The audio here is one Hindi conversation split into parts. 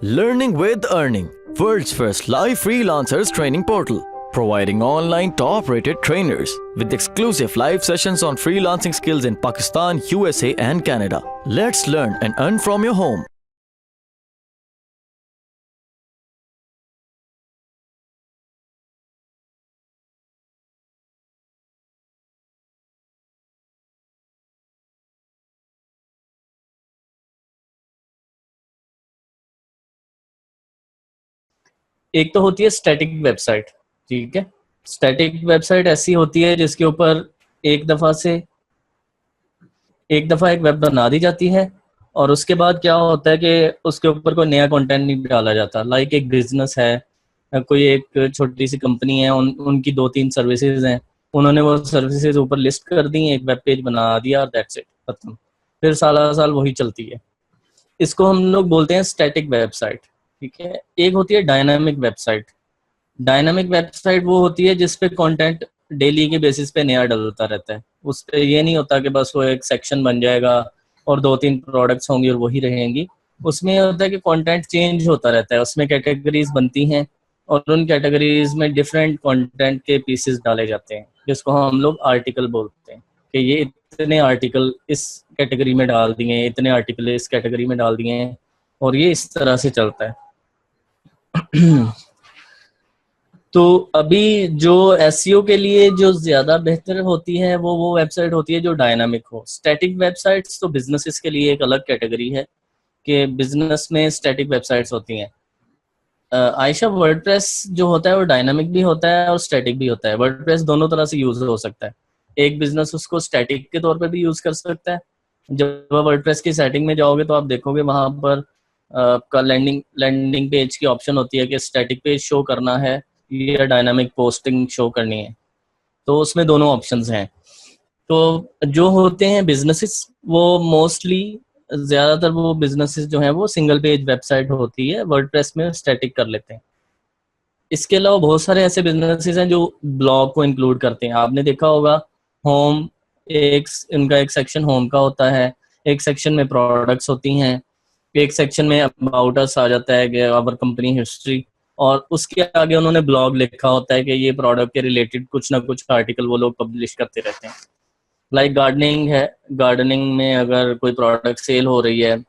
Learning with Earning, world's first live freelancers training portal, providing online top-rated trainers with exclusive live sessions on freelancing skills in Pakistan, USA and Canada. Let's learn and earn from your home. एक तो होती है स्टैटिक वेबसाइट। ठीक है, स्टैटिक वेबसाइट ऐसी होती है जिसके ऊपर एक दफा एक वेब बना दी जाती है और उसके बाद क्या होता है कि उसके ऊपर कोई नया कंटेंट नहीं डाला जाता। लाइक एक बिजनेस है, कोई एक छोटी सी कंपनी है, उनकी 2-3 सर्विसेज हैं, उन्होंने वो सर्विसेज ऊपर लिस्ट कर दी, एक वेब पेज बना दिया और दैट्स इट, खत्म। फिर साल साल वही चलती है। इसको हम लोग बोलते हैं स्टैटिक वेबसाइट। ठीक है, एक होती है डायनामिक वेबसाइट। डायनामिक वेबसाइट वो होती है जिस पे कंटेंट डेली के बेसिस पे नया डलता रहता है। उस पे ये नहीं होता कि बस वो एक सेक्शन बन जाएगा और 2-3 प्रोडक्ट्स होंगी और वही रहेंगी। उसमें ये होता है कि कंटेंट चेंज होता रहता है, उसमें कैटेगरीज बनती हैं और उन कैटेगरीज में डिफरेंट कंटेंट के पीसेस डाले जाते हैं, जिसको हम लोग आर्टिकल बोलते हैं कि ये इतने आर्टिकल इस कैटेगरी में डाल दिए हैं, इतने आर्टिकल इस कैटेगरी में डाल दिए हैं, और ये इस तरह से चलता है। तो अभी जो एसईओ के लिए जो ज्यादा बेहतर होती है वो वेबसाइट होती है जो डायनामिक हो। स्टैटिक वेबसाइट्स तो बिजनेसेस के लिए एक अलग कैटेगरी है कि बिजनेस में स्टैटिक वेबसाइट्स होती हैं। आयशा, वर्डप्रेस जो होता है वो डायनामिक भी होता है और स्टैटिक भी होता है। वर्डप्रेस दोनों तरह से यूज हो सकता है। एक बिजनेस उसको स्टैटिक के तौर पर भी यूज कर सकता है। जब आप वर्डप्रेस की सेटिंग में जाओगे तो आप देखोगे वहां पर आपका लैंडिंग पेज की ऑप्शन होती है कि स्टैटिक पेज शो करना है या डायनामिक पोस्टिंग शो करनी है। तो उसमें दोनों ऑप्शंस हैं। तो जो होते हैं बिजनेसेस, वो मोस्टली ज्यादातर वो बिजनेसेस जो हैं वो सिंगल पेज वेबसाइट होती है, वर्डप्रेस में स्टैटिक कर लेते हैं। इसके अलावा बहुत सारे ऐसे बिजनेसेस हैं जो ब्लॉग को इंक्लूड करते हैं। आपने देखा होगा होम, एक इनका एक सेक्शन होम का होता है, एक सेक्शन में प्रोडक्ट्स होती हैं, एक सेक्शन में अबाउट अस आ जाता है कि आवर कंपनी हिस्ट्री, और उसके आगे उन्होंने ब्लॉग लिखा होता है कि ये प्रोडक्ट के रिलेटेड कुछ ना कुछ आर्टिकल वो लोग पब्लिश करते रहते हैं। लाइक गार्डनिंग है, गार्डनिंग में अगर कोई प्रोडक्ट सेल हो रही है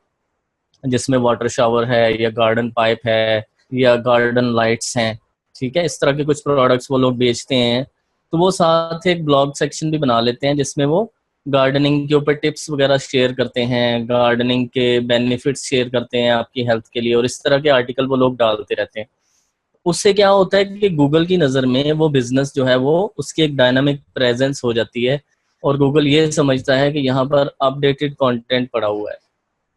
जिसमें वाटर शावर है या गार्डन पाइप है या गार्डन लाइट्स हैं, ठीक है, इस तरह के कुछ प्रोडक्ट्स वो लोग बेचते हैं, तो वो साथ एक ब्लॉग सेक्शन भी बना लेते हैं जिसमें वो गार्डनिंग के ऊपर टिप्स वगैरह शेयर करते हैं, गार्डनिंग के बेनिफिट्स शेयर करते हैं आपकी हेल्थ के लिए, और इस तरह के आर्टिकल वो लोग डालते रहते हैं। उससे क्या होता है कि गूगल की नज़र में वो बिजनेस जो है वो उसकी एक डायनामिक प्रेजेंस हो जाती है और गूगल ये समझता है कि यहाँ पर अपडेटेड कंटेंट पड़ा हुआ है।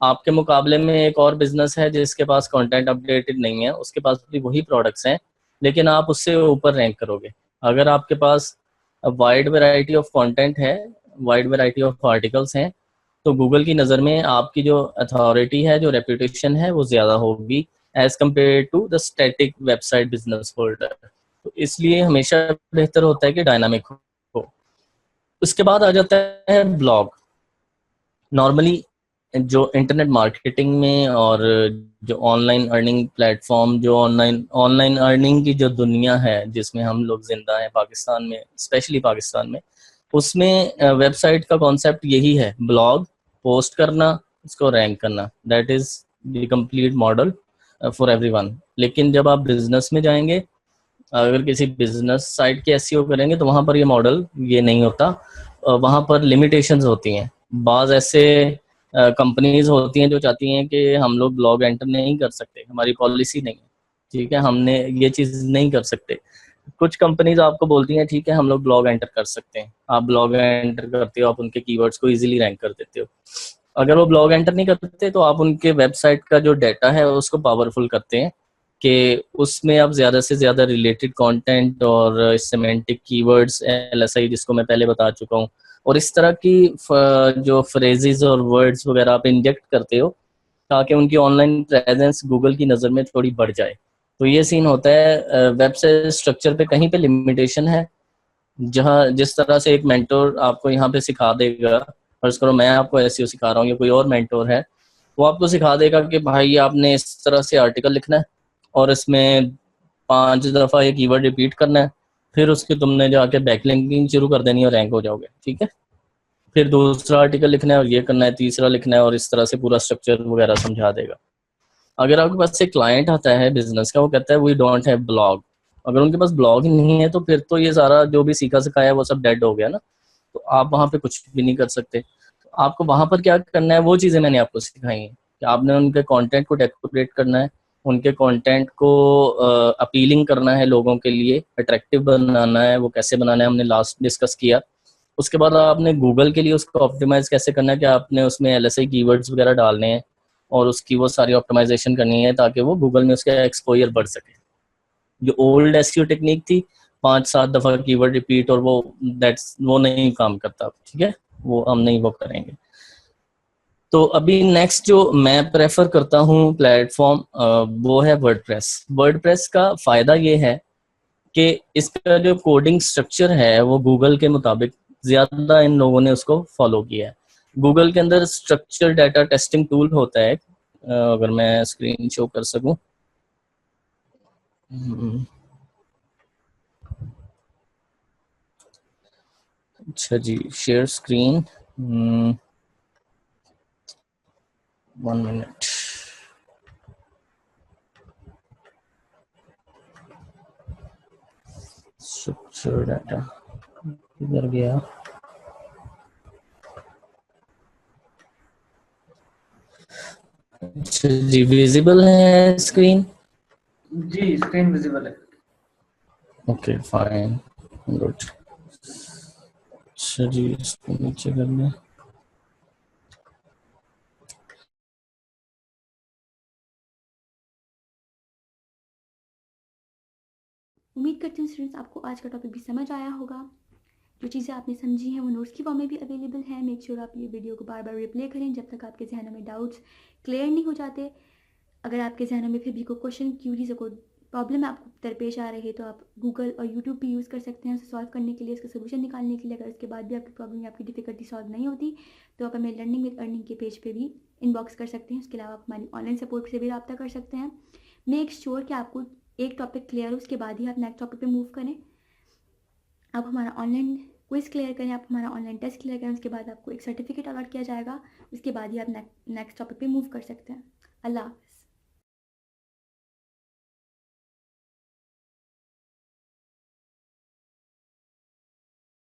आपके मुकाबले में एक और बिजनेस है जिसके पास कंटेंट अपडेटेड नहीं है, उसके पास भी वही प्रोडक्ट्स हैं लेकिन आप उससे ऊपर रैंक करोगे। अगर आपके पास वाइड वैरायटी ऑफ कंटेंट है, वाइड वैरायटी ऑफ आर्टिकल्स हैं, तो गूगल की नज़र में आपकी जो अथॉरिटी है, जो रेपुटेशन है, वो ज़्यादा होगी as compare to the static website business holder. तो इसलिए हमेशा बेहतर होता है कि डायनामिक हो। उसके बाद आ जाता है ब्लॉग। नॉर्मली जो इंटरनेट मार्केटिंग में और जो ऑनलाइन अर्निंग प्लेटफॉर्म, जो ऑनलाइन ऑनलाइन अर्निंग की जो दुनिया है जिसमें हम लोग जिंदा हैं पाकिस्तान में, स्पेशली पाकिस्तान में, उसमें वेबसाइट का कॉन्सेप्ट यही है, ब्लॉग पोस्ट करना, उसको रैंक करना, that is the complete model for everyone. लेकिन जब आप बिजनेस में जाएंगे, अगर किसी बिजनेस साइट के एसईओ करेंगे तो वहाँ पर ये मॉडल ये नहीं होता। वहाँ पर लिमिटेशंस होती हैं। बाज़ ऐसे कंपनीज होती हैं जो चाहती हैं कि हम लोग ब्लॉग एंटर नहीं कर सकते, हमारी पॉलिसी नहीं है, ठीक है, हमने ये चीज़ नहीं कर सकते। कुछ कंपनीज आपको बोलती हैं ठीक है हम लोग ब्लॉग एंटर कर सकते हैं, आप ब्लॉग एंटर करते हो, आप उनके कीवर्ड्स को इजीली रैंक कर देते हो। अगर वो ब्लॉग एंटर नहीं करते तो आप उनके वेबसाइट का जो डाटा है उसको पावरफुल करते हैं कि उसमें आप ज़्यादा से ज़्यादा रिलेटेड कंटेंट और सेमेंटिक कीवर्ड्स, एलएसआई जिसको मैं पहले बता चुका हूँ, और इस तरह की जो फ्रेजेस और वर्ड्स वगैरह आप इंजेक्ट करते हो ताकि उनकी ऑनलाइन प्रेजेंस गूगल की नज़र में थोड़ी बढ़ जाए। तो ये सीन होता है। वेबसाइट स्ट्रक्चर पे कहीं पे लिमिटेशन है, जहाँ जिस तरह से एक मेंटोर आपको यहाँ पे सिखा देगा, फर्ज करो मैं आपको एसईओ सिखा रहा हूँ या कोई और मेंटोर है, वो आपको सिखा देगा कि भाई आपने इस तरह से आर्टिकल लिखना है और इसमें 5 दफ़ा ये कीवर्ड रिपीट करना है, फिर उसके तुमने जाके बैकलिंकिंग शुरू कर देनी और रैंक हो जाओगे, ठीक है। फिर दूसरा आर्टिकल लिखना है और ये करना है, तीसरा लिखना है, और इस तरह से पूरा स्ट्रक्चर वगैरह समझा देगा। अगर आपके पास एक क्लाइंट आता है बिजनेस का, वो कहता है वी डोंट हैव ब्लॉग, अगर उनके पास ब्लॉग ही नहीं है तो फिर तो ये सारा जो भी सीखा सिखाया वो सब डेड हो गया ना, तो आप वहाँ पे कुछ भी नहीं कर सकते। तो आपको वहाँ पर क्या करना है, वो चीज़ें मैंने आपको सिखाई हैं कि आपने उनके कंटेंट को डेकोरेट करना है, उनके कंटेंट को अपीलिंग करना है, लोगों के लिए अट्रैक्टिव बनाना है। वो कैसे बनाना है हमने लास्ट डिस्कस किया। उसके बाद आपने गूगल के लिए उसको ऑप्टिमाइज कैसे करना है कि आपने उसमें LSI कीवर्ड्स वगैरह डालने हैं और उसकी वो सारी ऑप्टिमाइजेशन करनी है ताकि वो गूगल में उसका एक्सपोजर बढ़ सके। जो ओल्ड एसईओ टेक्निक थी, 5-7 दफ़ा कीवर्ड रिपीट और वो नहीं काम करता, ठीक है, वो हम नहीं वो करेंगे। तो अभी नेक्स्ट जो मैं प्रेफर करता हूँ प्लेटफॉर्म, वो है वर्डप्रेस। वर्डप्रेस का फ़ायदा ये है कि इसका जो कोडिंग स्ट्रक्चर है वो गूगल के मुताबिक ज़्यादा इन लोगों ने उसको फॉलो किया है। गूगल के अंदर स्ट्रक्चर डाटा टेस्टिंग टूल होता है, अगर मैं स्क्रीन शो कर सकूं। अच्छा जी, share screen, 1 minute. Structure data किधर गया? अच्छा जी, विजिबल है स्क्रीन? जी स्क्रीन विजिबल है। Okay fine, good. अच्छा जी, इसको नीचे करना। उम्मीद करती हूँ स्टूडेंट्स आपको आज का टॉपिक भी समझ आया होगा। जो चीज़ें आपने समझी हैं वो नोट्स की फॉर्म में भी अवेलेबल है। मेक श्योर आप ये वीडियो को बार बार रिप्ले करें जब तक आपके जहनों में डाउट्स क्लियर नहीं हो जाते। अगर आपके जहनों में फिर भी कोई क्वेश्चन, क्यूरीज, कोई प्रॉब्लम आपको दरपेश आ रही है तो आप गूगल और यूट्यूब भी यूज़ कर सकते हैं उसे सॉल्व करने के लिए, उसका सोल्यूशन निकालने के लिए। अगर उसके बाद भी आपकी प्रॉब्लम या आपकी डिफिकल्टी सॉल्व नहीं होती तो आप हमें लर्निंग विद अर्निंग के पेज पे भी इनबॉक्स कर सकते हैं। उसके अलावा आप हमारी ऑनलाइन सपोर्ट से भी रब्ता कर सकते हैं। मेक श्योर कि आपको एक टॉपिक क्लियर हो, उसके बाद ही आप नेक्स्ट टॉपिक पे मूव करें। आप हमारा ऑनलाइन क्विज क्लियर करें, आप हमारा ऑनलाइन टेस्ट क्लियर करें, उसके बाद आपको एक सर्टिफिकेट अलॉट किया जाएगा। उसके बाद ही आप नेक्स्ट टॉपिक पे मूव कर सकते हैं। अल्लाह हाफ़िज़।